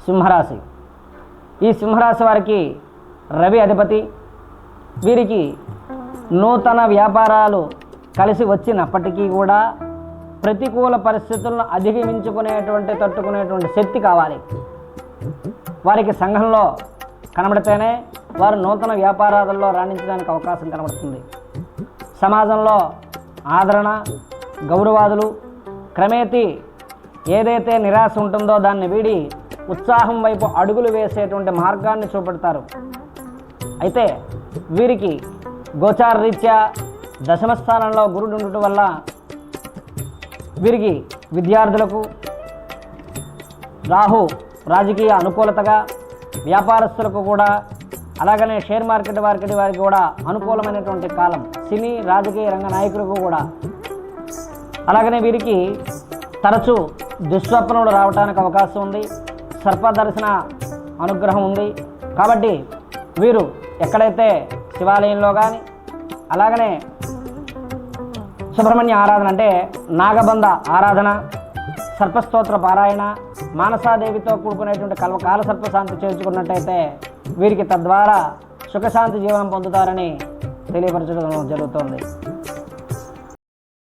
సింహరాశి. ఈ సింహరాశి వారికి రవి అధిపతి. వీరికి నూతన వ్యాపారాలు కలిసి వచ్చినప్పటికీ కూడా ప్రతికూల పరిస్థితులను తట్టుకునేటువంటి శక్తి కావాలి. వారికి సంఘంలో కనబడితేనే వారు నూతన వ్యాపారాలలో రాణించడానికి అవకాశం కనబడుతుంది. సమాజంలో ఆదరణ, గౌరవాదులు క్రమేపీ ఏదైతే నిరాశ ఉంటుందో దాన్ని వీడి ఉత్సాహం వైపు అడుగులు వేసేటువంటి మార్గాన్ని చూపెడతారు. అయితే వీరికి గోచార రీత్యా దశమ స్థానంలో గురుడు ఉండటం వల్ల వీరికి విద్యార్థులకు రాహు రాజకీయ అనుకూలతగా, వ్యాపారస్తులకు కూడా, అలాగనే షేర్ మార్కెట్ వారికి కూడా అనుకూలమైనటువంటి కాలం. సినీ రాజకీయ రంగ నాయకులకు కూడా. అలాగనే వీరికి తరచూ దుస్వప్నములు రావడానికి అవకాశం ఉంది. సర్పదర్శన అనుగ్రహం ఉంది. కాబట్టి వీరు ఎక్కడైతే శివాలయంలో కానీ, అలాగనే సుబ్రహ్మణ్య ఆరాధన అంటే నాగబంధ ఆరాధన, సర్పస్తోత్ర పారాయణ, మానసాదేవితో కూడుకునేటువంటి కాల సర్పశాంతి చేర్చుకున్నట్టయితే వీరికి తద్వారా సుఖశాంతి జీవనం పొందుతారని తెలియపరచడం జరుగుతోంది.